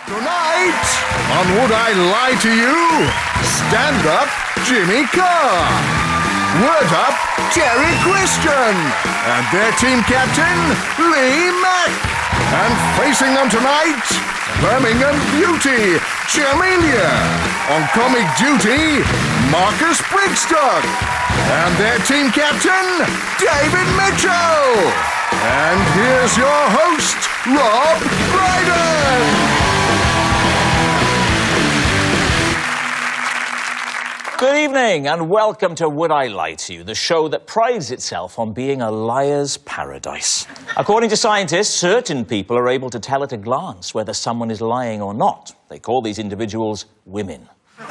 Tonight, on Would I Lie to You, stand-up Jimmy Carr, word-up Terry Christian, and their team captain, Mack. And facing them tonight, Birmingham beauty, Jamelia. On comic duty, Marcus Brigstocke. And their team captain, David Mitchell. And here's your host, Rob Brydon. Good evening and welcome to Would I Lie to You, the show that prides itself on being a liar's paradise. According to scientists, certain people are able to tell at a glance whether someone is lying or not. They call these individuals women. And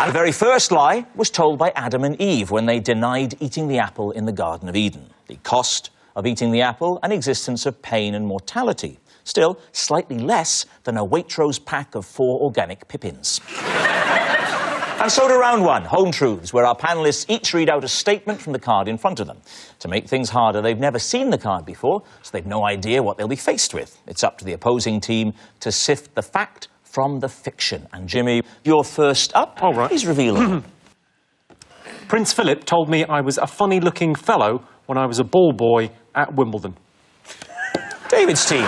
the very first lie was told by Adam and Eve when they denied eating the apple in the Garden of Eden. The cost of eating the apple, an existence of pain and mortality. Still, slightly less than a Waitrose pack of 4 organic pippins. And so to round one, Home Truths, where our panellists each read out a statement from the card in front of them. To make things harder, they've never seen the card before, so they've no idea what they'll be faced with. It's up to the opposing team to sift the fact from the fiction. And Jimmy, you're first up. All right. Please reveal it. Prince Philip told me I was a funny-looking fellow when I was a ball boy at Wimbledon. David's team.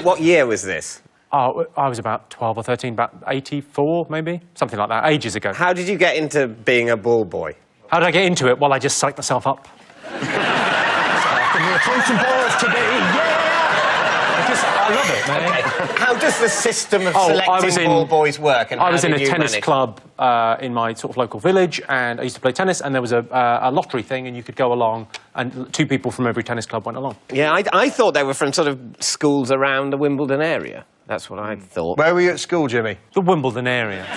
What year was this? Oh, I was about 12 or 13, about 84, maybe? Something like that, ages ago. How did you get into being a ball boy? How did I get into it? Well, I just psyched myself up. Throw some balls to me, yeah! I love it, man. Okay. How does the system of selecting ball boys work? And I was in a tennis club in my sort of local village, and I used to play tennis, and there was a lottery thing, and you could go along, and 2 people from every tennis club went along. Yeah, I thought they were from sort of schools around the Wimbledon area. That's what I thought. Where were you at school, Jimmy? The Wimbledon area.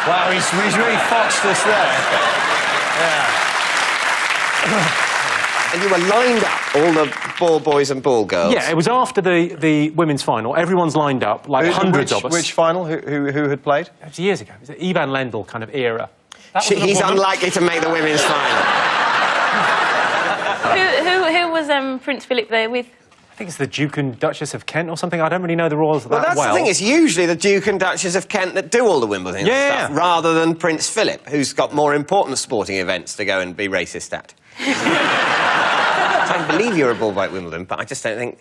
Wow, he's really foxed us there. And you were lined up, all the ball boys and ball girls? Yeah, it was after the women's final. Everyone's lined up, like hundreds of us. Which final? Who had played? It was years ago. It was the Ivan Lendl kind of era. He's unlikely to make the women's final. Who was Prince Philip there with? I think it's the Duke and Duchess of Kent or something. I don't really know the royals that well. That's the thing. It's usually the Duke and Duchess of Kent that do all the Wimbledon stuff, rather than Prince Philip, who's got more important sporting events to go and be racist at. I don't believe you're a ball boy at Wimbledon, but I just don't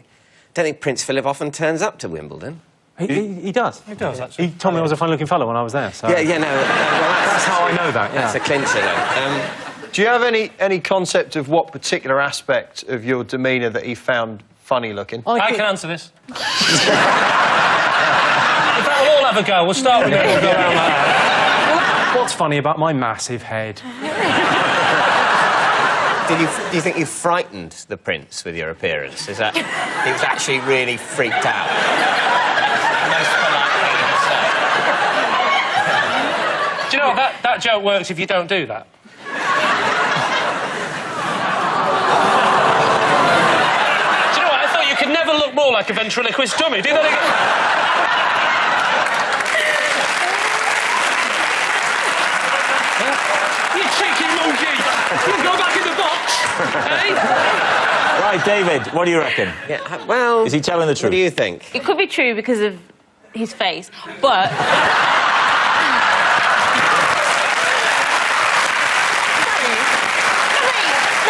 think Prince Philip often turns up to Wimbledon. He does. He does, actually. He told me I was a funny-looking fellow when I was there, so... Yeah, no... Well, that's how I know that, yeah. That's a clincher, though. Do you have any concept of what particular aspect of your demeanour that he found funny-looking? I can answer this. In fact, we'll all have a go. We'll start with you. We'll go around like that. What's funny about my massive head? Do you think you frightened the prince with your appearance? Is that... He was actually really freaked out? Most polite thing to say. Do you know what? That joke works if you don't do that. Do you know what? I thought you could never look more like a ventriloquist dummy. Do that again. You cheeky monkey! You go back in the box! Hey? Right, David, what do you reckon? Yeah, well... Is he telling the truth? What do you think? It could be true because of his face, but... No,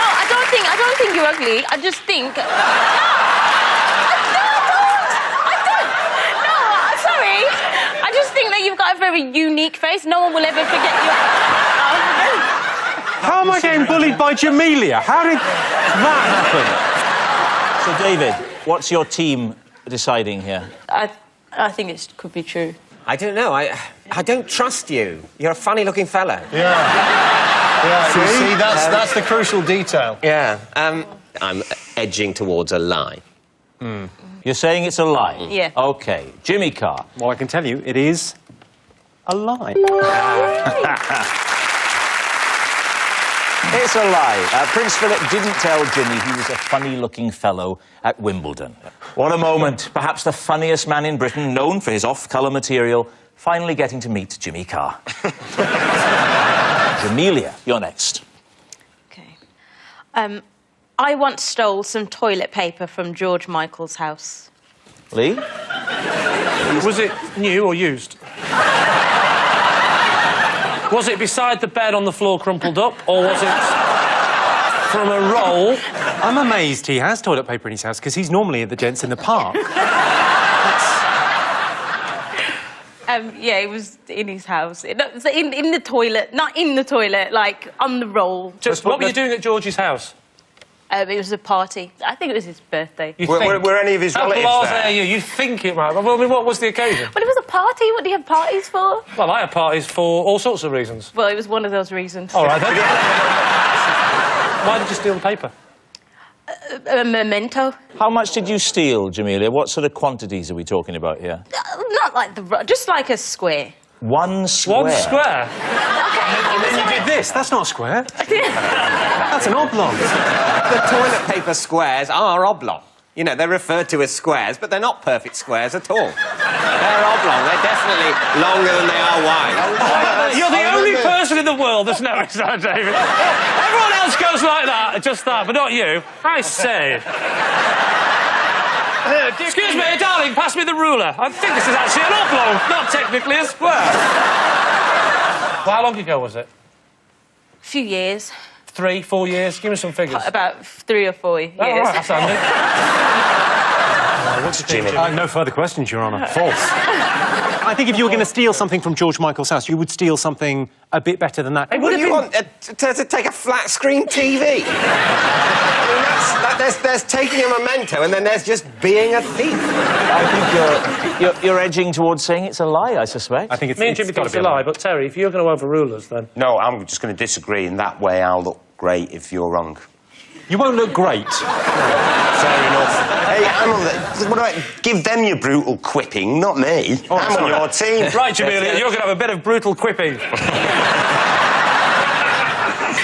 I don't think you're ugly. I just think... No, sorry. I just think that you've got a very unique face. No one will ever forget you. How am I getting bullied by Jamelia? How did that happen? So, David, what's your team deciding here? I think it could be true. I don't know. I don't trust you. You're a funny-looking fellow. Yeah, see, that's the crucial detail. Yeah. I'm edging towards a lie. You're saying it's a lie? Yeah. OK. Jimmy Carr. Well, I can tell you, it is a lie. It's a lie. Prince Philip didn't tell Jimmy he was a funny-looking fellow at Wimbledon. What a moment. Perhaps the funniest man in Britain, known for his off-colour material, finally getting to meet Jimmy Carr. Jamelia, you're next. OK. I once stole some toilet paper from George Michael's house. Lee? Was it new or used? Was it beside the bed on the floor crumpled up, or was it from a roll? I'm amazed he has toilet paper in his house, because he's normally at the gents in the park. Yeah, it was in his house. In the toilet. Not in the toilet, like, on the roll. Just, what were you doing at George's house? It was a party. I think it was his birthday. Were any of his relatives there? You think it might. Well, I mean, what was the occasion? Well, it was a party. What do you have parties for? Well, I had parties for all sorts of reasons. Well, it was one of those reasons. All right, then. Why did you steal the paper? A memento. How much did you steal, Jamelia? What sort of quantities are we talking about here? Not like just like a square. 1 square? 1 square? And then you did this. That's not a square. That's an oblong. The toilet paper squares are oblong. You know, they're referred to as squares, but they're not perfect squares at all. They're oblong. They're definitely longer than they are wide. You're the only person in the world that's noticed that, David. Everyone else goes like that, just that, but not you. I say. Excuse me, darling, pass me the ruler. I think this is actually an oblong, not technically a square. Well, how long ago was it? A few years. 3, 4 years? Give me some figures. About 3 or 4 years. Oh, all right, that's handy. What's Jimmy? No further questions, Your Honour. False. I think if you were going to steal something from George Michael's house, you would steal something a bit better than that. Hey, what do you want? To take a flat-screen TV? I mean, there's taking a memento, and then there's just being a thief. I think you're edging towards saying it's a lie, I suspect. I think it's Me and Jimmy think it's a lie, but Terry, if you're going to overrule us, then... No, I'm just going to disagree. In that way, I'll look great if you're wrong. You won't look great. Fair enough. Hey, what about... Give them your brutal quipping, not me. Oh, I'm on your team. Right, Jamelia, you're going to have a bit of brutal quipping.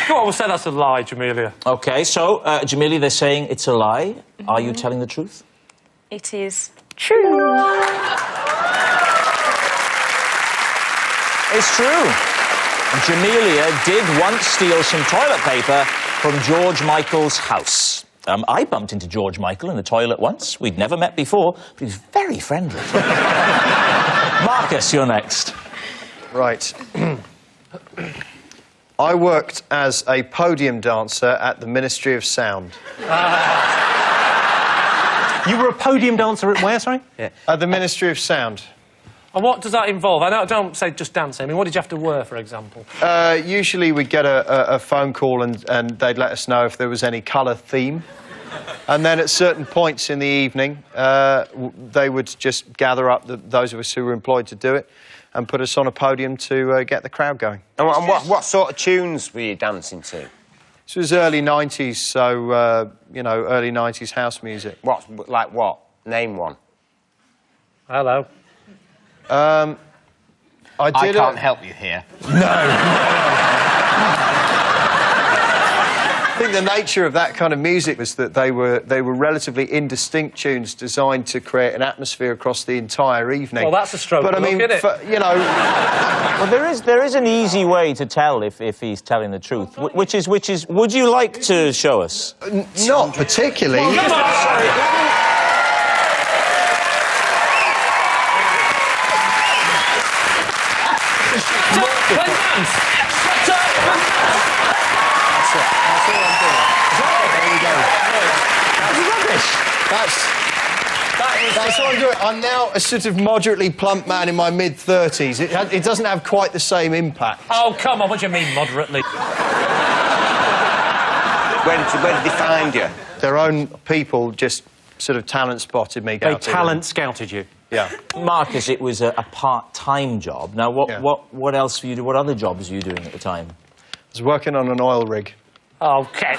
Go on, we'll say that's a lie, Jamelia. OK, so, Jamelia, they're saying it's a lie. Are you telling the truth? It is true. It's true. Jamelia did once steal some toilet paper from George Michael's house. I bumped into George Michael in the toilet once. We'd never met before, but he was very friendly. Marcus, you're next. Right. I worked as a podium dancer at the Ministry of Sound. You were a podium dancer at where, sorry? Yeah. At the Ministry of Sound. And what does that involve? I don't say just dancing. I mean, what did you have to wear, for example? Usually we'd get a phone call and they'd let us know if there was any colour theme. And then at certain points in the evening, they would just gather up those of us who were employed to do it and put us on a podium to get the crowd going. And what sort of tunes were you dancing to? This was early 90s, so, you know, early 90s house music. Like what? Name one. Hello. I can't help you here. I think the nature of that kind of music was that they were relatively indistinct tunes designed to create an atmosphere across the entire evening. Well, that's a stroke. But I mean, isn't it? you know, Well, there is an easy way to tell if he's telling the truth, which is. Would you like to show us? Not particularly. Well, come on. That's what I'm doing. I'm now a sort of moderately plump man in my mid-30s. It doesn't have quite the same impact. Oh, come on, what do you mean, moderately? Where did they find you? Their own people just sort of talent spotted me. They talent scouted you. Yeah. Marcus, it was a part-time job. Now, what else were you doing? What other jobs were you doing at the time? I was working on an oil rig. Oh, okay.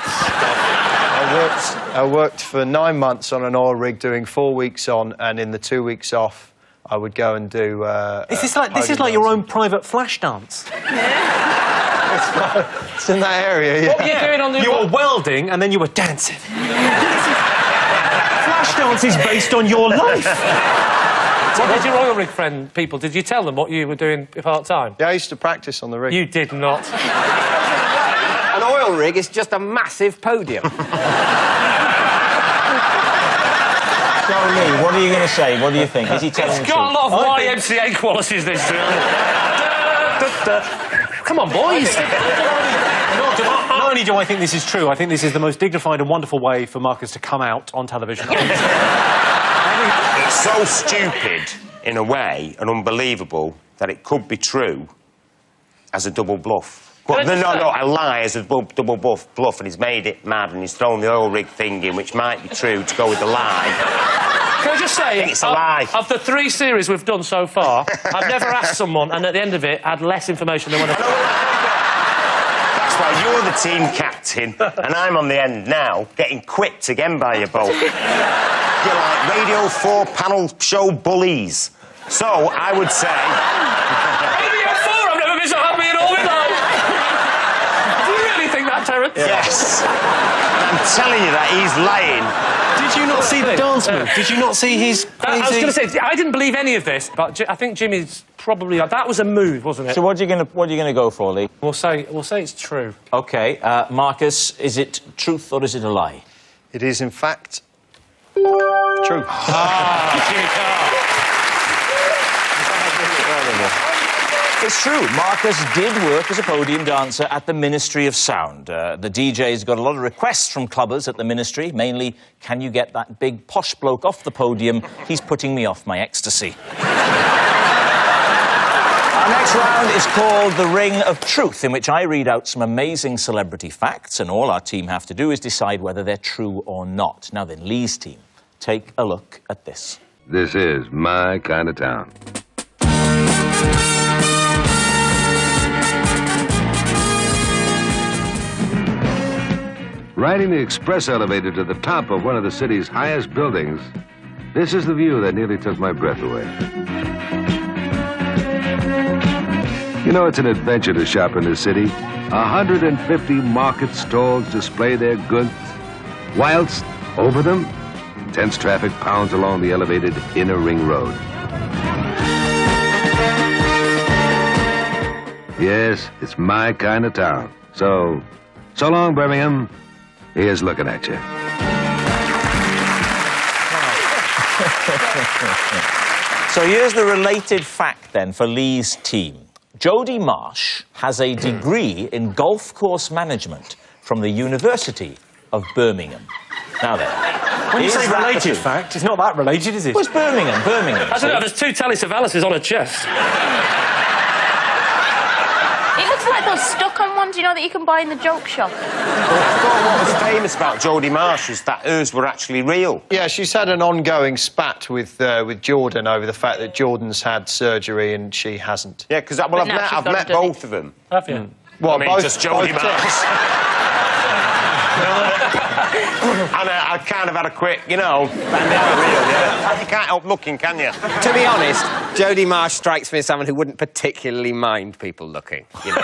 I worked for 9 months on an oil rig, doing 4 weeks on, and in the 2 weeks off, I would go and do. This is like your own private flash dance. It's in that area. Yeah. What were you doing on the? You were welding and then you were dancing. Flash dance is based on your life. What did your oil rig friend people? Did you tell them what you were doing part time? Yeah, I used to practice on the rig. You did not. An oil rig is just a massive podium. Go, Lee. What are you going to say? What do you think? Is he telling the truth? It's got a lot of YMCA qualities, this film. Come on, boys. Not only do I think this is true, I think this is the most dignified and wonderful way for Marcus to come out on television. It's so stupid, in a way, and unbelievable, that it could be true as a double bluff. But no, a lie as a double bluff, and he's made it mad, and he's thrown the oil rig thing in, which might be true, to go with the lie. Can I just say, it's a lie. Of the 3 series we've done so far, I've never asked someone, and at the end of it, had less information than when I... That's why you're the team captain, and I'm on the end now, getting quipped again by you both. You're like Radio 4 panel show bullies. So, I would say... Radio 4? I've never been so happy in all my life. Do you really think that, Terence? Yes. I'm telling you that he's lying. Did you not see the dance move? Did you not see his crazy... I was going to say, I didn't believe any of this, but I think Jimmy's probably... That was a move, wasn't it? So what are you going to go for, Lee? We'll say it's true. OK, Marcus, is it truth or is it a lie? It is, in fact, true. Jimmy Carr. It's true. Marcus did work as a podium dancer at the Ministry of Sound. The DJ's got a lot of requests from clubbers at the Ministry, mainly, can you get that big posh bloke off the podium? He's putting me off my ecstasy. Our next round is called The Ring of Truth, in which I read out some amazing celebrity facts, and all our team have to do is decide whether they're true or not. Now then, Lee's team, take a look at this. This is my kind of town. Riding the express elevator to the top of one of the city's highest buildings, this is the view that nearly took my breath away. You know, it's an adventure to shop in this city. 150 market stalls display their goods, whilst over them, tense traffic pounds along the elevated inner ring road. Yes, it's my kind of town. So long, Birmingham. Here's looking at you. So here's the related fact, then, for Lee's team. Jodie Marsh has a degree in golf course management from the University of Birmingham. Now then, when you say related fact, it's not that related, is it? Well, it's Birmingham. I don't know, there's 2 Telly Savalas's on her chest. It looks like those stuck-on ones, you know, that you can buy in the joke shop. What was famous about Jodie Marsh was that hers were actually real. Yeah, she's had an ongoing spat with Jordan over the fact that Jordan's had surgery and she hasn't. Yeah, because I've met both of them. Have you? Well, I mean, just Jodie Marsh. And I kind of had a quick, you know, band out real, yeah. You can't help looking, can you? To be honest, Jodie Marsh strikes me as someone who wouldn't particularly mind people looking. You know?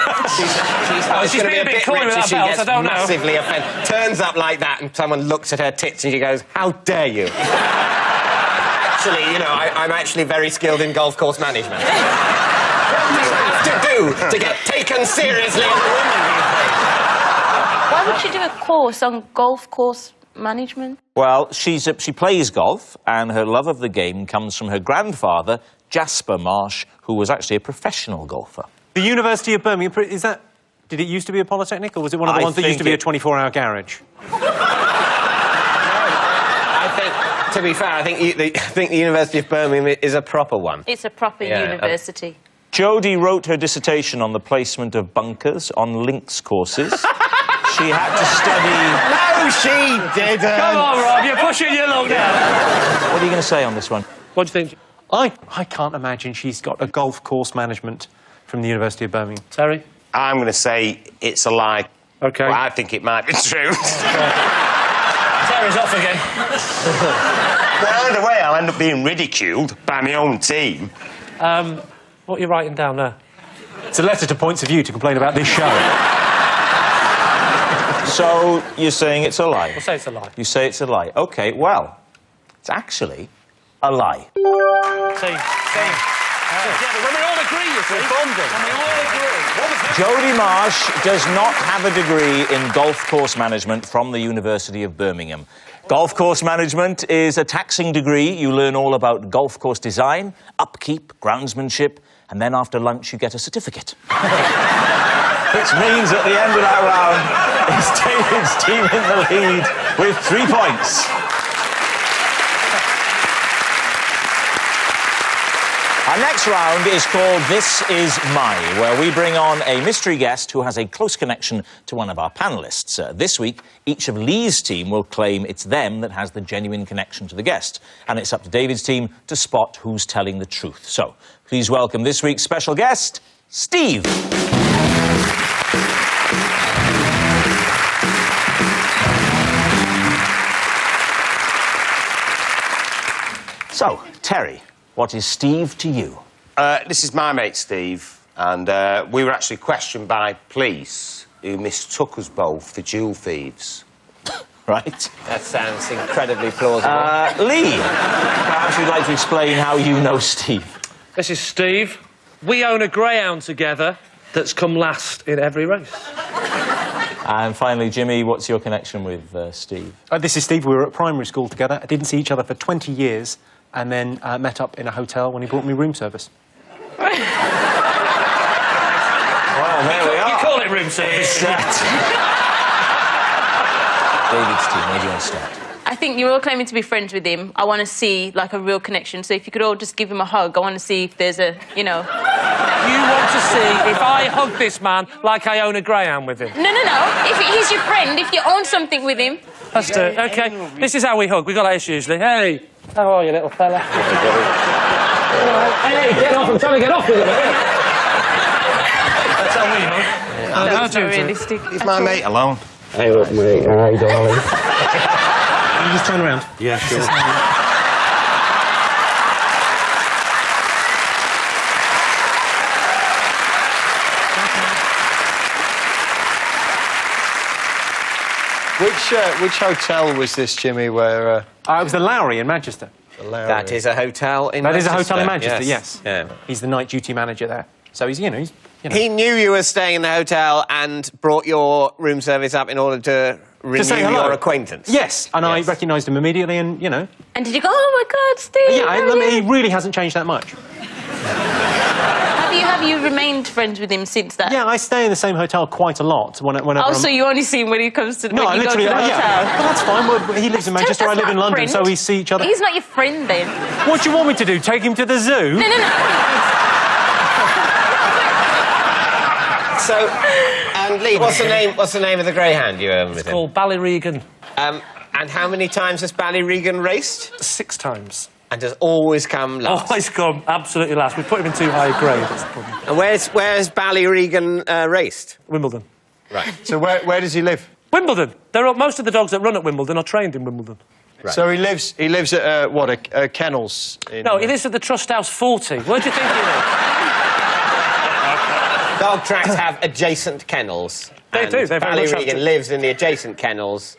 she's being a bit coy with that belt, I don't know. Massively offended. Turns up like that and someone looks at her tits and she goes, how dare you? Actually, you know, I'm actually very skilled in golf course management. What do you have to do to get taken seriously as a woman? Why would she do a course on golf course management? Well, she plays golf, and her love of the game comes from her grandfather, Jasper Marsh, who was actually a professional golfer. The University of Birmingham, is that... Did it used to be a polytechnic, or was it one of the ones that used to be a 24-hour garage? I think, to be fair, I think the University of Birmingham is a proper one. It's a proper university. Jodie wrote her dissertation on the placement of bunkers on links courses. She had to study... No, she didn't! Come on, Rob, you're pushing your luck now. What are you going to say on this one? What do you think? I can't imagine she's got a golf course management from the University of Birmingham. Terry? I'm going to say it's a lie. OK. Well, I think it might be true. Terry's off again. Well, either way, I'll end up being ridiculed by my own team. What are you writing down there? It's a letter to Points of View to complain about this show. So, you're saying it's a lie? We'll say it's a lie. You say it's a lie. OK, well, it's actually a lie. See. When we all agree, you see. Bonding. When we all agree. Jodie Marsh does not have a degree in golf course management from the University of Birmingham. Golf course management is a taxing degree. You learn all about golf course design, upkeep, groundsmanship, and then after lunch you get a certificate. Which means at the end of that round, it's David's team in the lead with 3 points. Our next round is called This Is My, where we bring on a mystery guest who has a close connection to one of our panellists. This week, each of Lee's team will claim it's them that has the genuine connection to the guest. And it's up to David's team to spot who's telling the truth. So, please welcome this week's special guest, Steve. So, Terry, what is Steve to you? This is my mate Steve, and we were actually questioned by police who mistook us both for jewel thieves. Right. That sounds incredibly plausible. Lee, perhaps you'd like to explain how you know Steve. This is Steve. We own a greyhound together that's come last in every race. And finally, Jimmy, what's your connection with Steve? This is Steve. We were at primary school together. I didn't see each other for 20 years. And then met up in a hotel when he brought me room service. Well, there we are. You call it room service? David's team, where do you want to start? I think you're all claiming to be friends with him. I want to see, like, a real connection. So if you could all just give him a hug, I want to see if there's a, you know... You want to see if I hug this man like I own a greyhound with him? No. If he's your friend, if you own something with him... Let's do it. OK, this is how we hug. We got like this usually. Hey, how are you, little fella? Hey, get off. I'm trying to get off with it. That's how we hug. That's not realistic. Leave my mate alone. Hey, look, mate. All right, darling. Can you just turn around? Yeah, sure. Which hotel was this, Jimmy, where... It was the Lowry in Manchester. The Lowry. That is a hotel in Manchester. That is a hotel in Manchester, yes. Yeah. He's the night duty manager there. So he's, you know... He knew you were staying in the hotel and brought your room service up in order to renew your acquaintance. Yes, and I recognised him immediately and, you know... And did you go, oh, my God, Steve? Yeah, he really hasn't changed that much. Have you remained friends with him since that? Yeah, I stay in the same hotel quite a lot. Whenever so you only see him when he comes to the No, when you literally, go to the hotel? yeah. But that's fine. Well, he lives in Manchester, I live in London, so we see each other. He's not your friend, then. What do you want me to do, take him to the zoo? No. So, and Lee, what's the name of the greyhound you own with him? It's called Ballyregan. And how many times has Ballyregan raced? 6 times. And has always come last? Always come absolutely last. We put him in too high a grade, that's the problem. And where's Ballyregan raced? Wimbledon. Right. So where does he live? Wimbledon. Most of the dogs that run at Wimbledon are trained in Wimbledon. Right. So he lives at, a kennels? No, he lives at the Trust House 40. Where do you think he lives? Dog tracks have adjacent kennels. They do. They very much have Ballyregan to. lives in the adjacent kennels.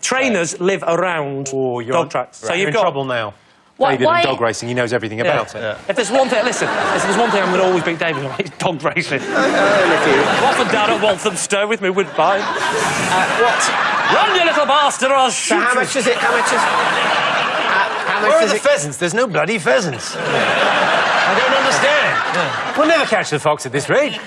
Trainers live around dog tracks. Right. So you're in trouble now. Why- David why- and dog racing, he knows everything about it. Yeah. If there's one thing, listen, if there's one thing I'm going to always beat David on, it's dog racing. Often down at Walthamstow with me Woodbine. What? Run, you little bastard, or I'll shoot So how you. much is it? How much Where are does the it... pheasants? There's no bloody pheasants. I don't understand. We'll never catch the fox at this rate.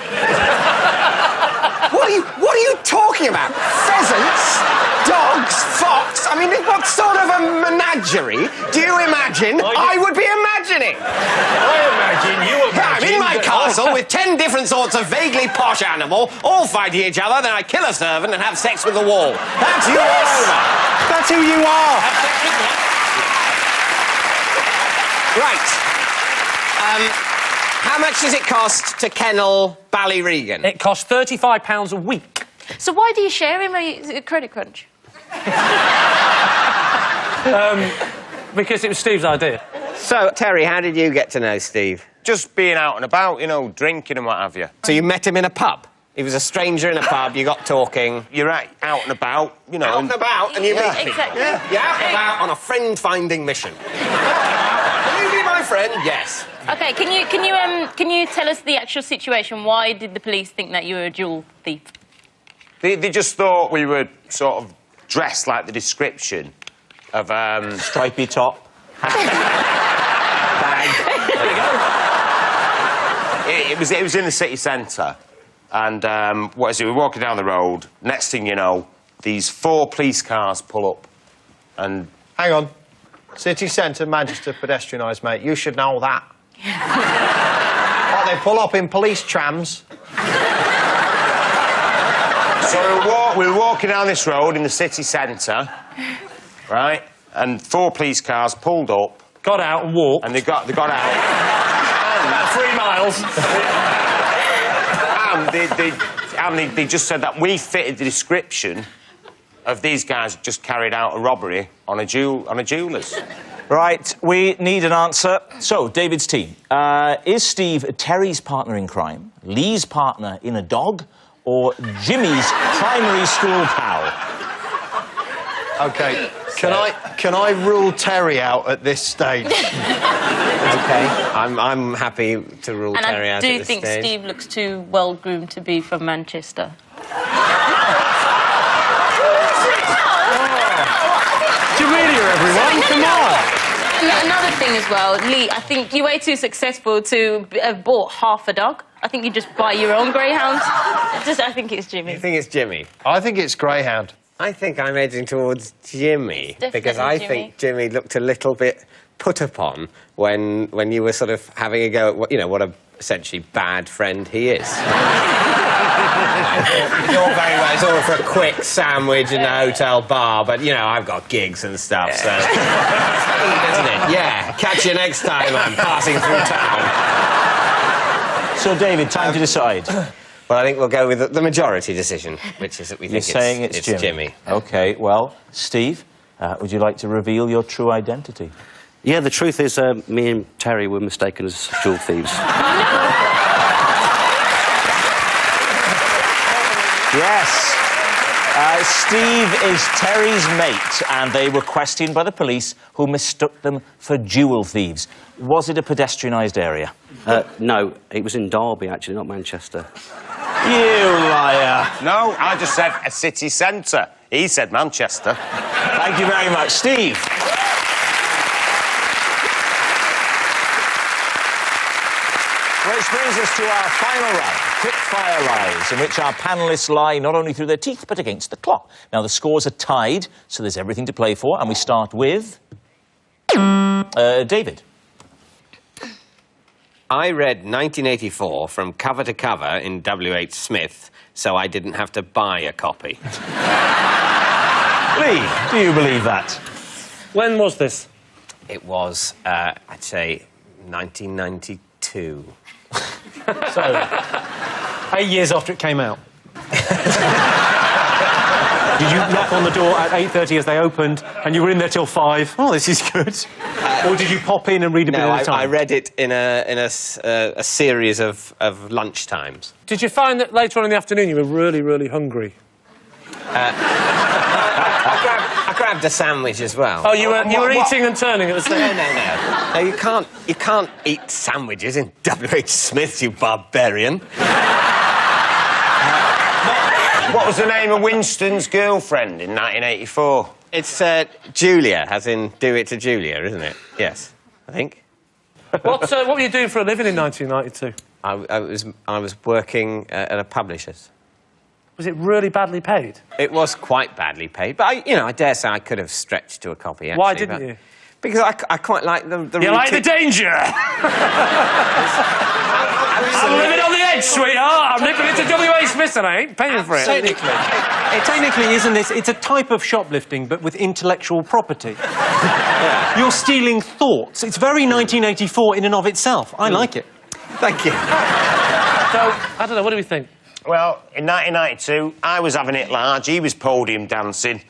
What are you talking about? Pheasants? Dogs? Fox? I mean, what sort of a menagerie do you imagine I would be imagining? I imagine you I'm in my castle with 10 different sorts of vaguely posh animal, all fighting each other, then I kill a servant and have sex with the wall. That's you all over. That's who you are. Right. How much does it cost to kennel Ballyregan? It costs £35 a week. So why do you share him? Is it a credit crunch? Because it was Steve's idea. So, Terry, how did you get to know Steve? Just being out and about, you know, drinking and what have you. So you met him in a pub? He was a stranger in a pub, you got talking. You're out and about, you know. Out and about, and you meet people. Exactly. Yeah. You're out and about on a friend-finding mission. Will you be my friend? Yes. Okay, can you tell us the actual situation? Why did the police think that you were a jewel thief? They just thought we were sort of dressed like the description of stripy top. Bag. There you go. It was in the city centre, and what is it? We're walking down the road. Next thing you know, these 4 police cars pull up, and hang on, city centre, Manchester, pedestrianised, mate. You should know that. What, they pull up in police trams? So we were walking down this road in the city centre, right? And 4 police cars pulled up, got out and walked, and they got out. About 3 miles. and they just said that we fitted the description of these guys who just carried out a robbery on a jeweller's. Right, we need an answer. So, David's team. Is Steve Terry's partner in crime, Lee's partner in a dog, or Jimmy's primary school pal? OK, can I rule Terry out at this stage? OK, I'm happy to rule Terry out at this stage. And I do think Steve looks too well-groomed to be from Manchester. Jamelia, everyone, come on! Another thing as well, Lee, I think you're way too successful to have bought half a dog. I think you just buy your own greyhound. I think it's Jimmy. You think it's Jimmy? I think it's greyhound. I think I'm edging towards Jimmy. Because I think Jimmy looked a little bit put upon when you were sort of having a go at what, you know, what a essentially bad friend he is. You're very well, it's all for a quick sandwich in the hotel bar, but, you know, I've got gigs and stuff, so... Isn't it? Yeah, catch you next time I'm passing through town. So, David, time to decide. Well, I think we'll go with the majority decision, which is that we think it's Jimmy. OK, well, Steve, would you like to reveal your true identity? Yeah, the truth is, me and Terry were mistaken as jewel thieves. Yes. Steve is Terry's mate, and they were questioned by the police, who mistook them for jewel thieves. Was it a pedestrianised area? No, it was in Derby, actually, not Manchester. You liar. No, I just said a city centre. He said Manchester. Thank you very much. Steve. Which brings us to our final round, quick-fire lies, in which our panellists lie not only through their teeth, but against the clock. Now, the scores are tied, so there's everything to play for, and we start with... David. I read 1984 from cover to cover in W.H. Smith, so I didn't have to buy a copy. Lee, do you believe that? When was this? It was, I'd say, 1992. So, 8 years after it came out. Did you knock on the door at 8:30 as they opened, and you were in there till 5? Oh, this is good. Or did you pop in and read a bit at a time? I read it in a series of lunchtimes. Did you find that later on in the afternoon you were really, really hungry? I grabbed a sandwich as well. Oh, you were eating and turning at the same time? No, you can't eat sandwiches in W.H. Smith, you barbarian. What was the name of Winston's girlfriend in 1984? It's Julia, as in do it to Julia, isn't it? Yes, I think. What were you doing for a living in 1992? I was working at a publisher's. Was it really badly paid? It was quite badly paid, but I dare say I could have stretched to a copy. Actually, why didn't you? Because I quite like the You like the danger? I'm living on the edge, sweetheart. I'm nipping into W.H. Smith and I ain't paying for it. Technically, isn't this? It's a type of shoplifting, but with intellectual property. Yeah. You're stealing thoughts. It's very 1984 in and of itself. I like it. Thank you. So, I don't know, what do we think? Well, in 1992, I was having it large, he was podium dancing,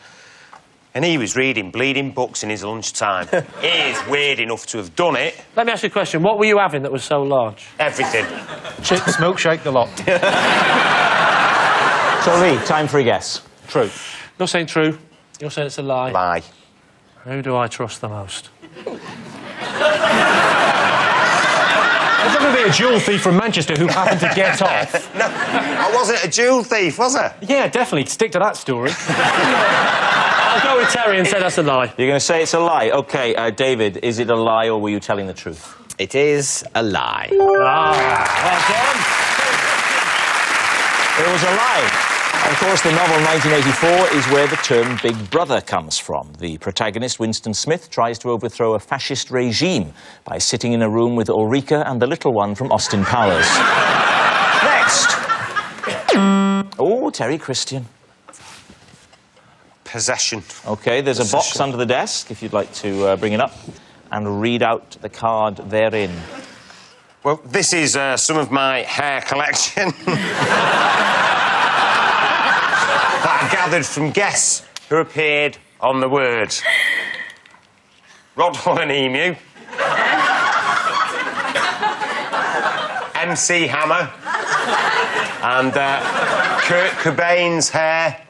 and he was reading bleeding books in his lunchtime. He is weird enough to have done it. Let me ask you a question. What were you having that was so large? Everything. Chips, milkshake, the lot. So, Lee, time for a guess. True. You're saying true. You're saying it's a lie. Lie. Who do I trust the most? There's not going to be a jewel thief from Manchester who happened to get off. No, I wasn't a jewel thief, was I? Yeah, definitely. Stick to that story. I'll go with Terry and say that's a lie. You're going to say it's a lie? OK, David, is it a lie or were you telling the truth? It is a lie. Ah, It was a lie. Of course, the novel 1984 is where the term Big Brother comes from. The protagonist, Winston Smith, tries to overthrow a fascist regime by sitting in a room with Ulrika and the little one from Austin Powers. Next. Oh, Terry Christian. Possession. OK, there's a box under the desk, if you'd like to bring it up, and read out the card therein. Well, this is some of my hair collection that I gathered from guests who appeared on the word. Rod Hull and Emu. MC Hammer. And Kurt Cobain's hair.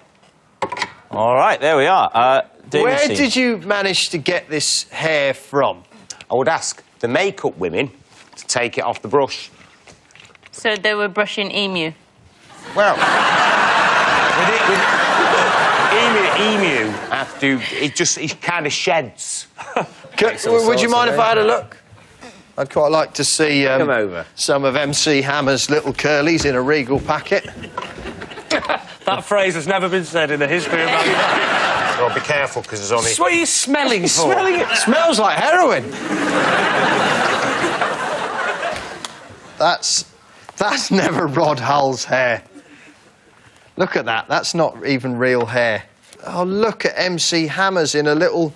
All right, there we are. Where did you manage to get this hair from? I would ask the makeup women to take it off the brush. So they were brushing Emu. Well, emu have to. It kind of sheds. Would you mind if I had a look? I'd quite like to see Come over. some of MC Hammer's little curlies in a Regal packet. that phrase has never been said in the history of mankind. Well, be careful, because there's only... What are you smelling for? Smelling it smells like heroin. That's never Rod Hull's hair. Look at that. That's not even real hair. Oh, look at MC Hammer's in a little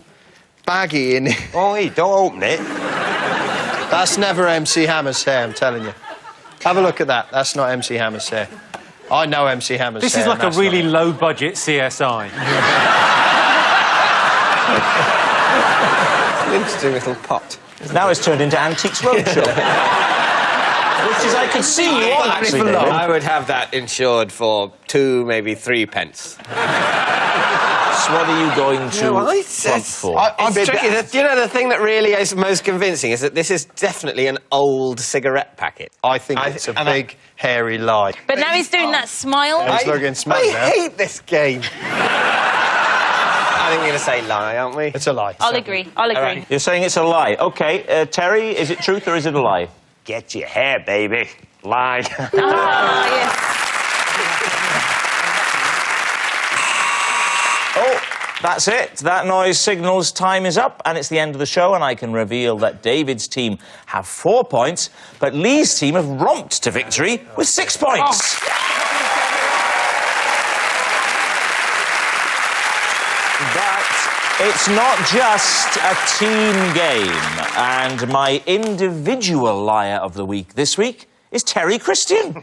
baggie in it. Oh, hey, don't open it. That's never MC Hammer's hair, I'm telling you. Have a look at that. That's not MC Hammer's hair. I know MC Hammer's hair. This is like a really low-budget CSI. Interesting little pot. Now it's turned into Antiques Roadshow. Which is, I can see you on, actually, David. I would have that insured for 2, maybe 3 pence. So what are you going to front for? It's tricky. You know, the thing that really is most convincing is that this is definitely an old cigarette packet. I think it's a big, hairy lie. But now he's doing that smile. He's looking smug now. I hate this game. I think we're going to say lie, aren't we? It's a lie. I'll agree. I'll agree. Right. You're saying it's a lie. OK, Terry, is it truth or is it a lie? Get your hair, baby. Lie. Ah, yes. Oh, that's it. That noise signals time is up, and it's the end of the show, and I can reveal that David's team have 4 points, but Lee's team have romped to victory with 6 points. Oh. But it's not just a team game, and my individual liar of the week this week is Terry Christian.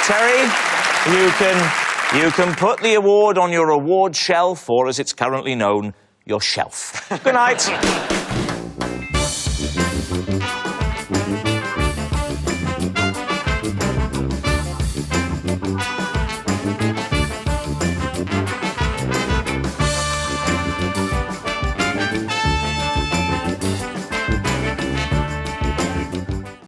Terry, you can put the award on your award shelf, or as it's currently known, your shelf. Good night.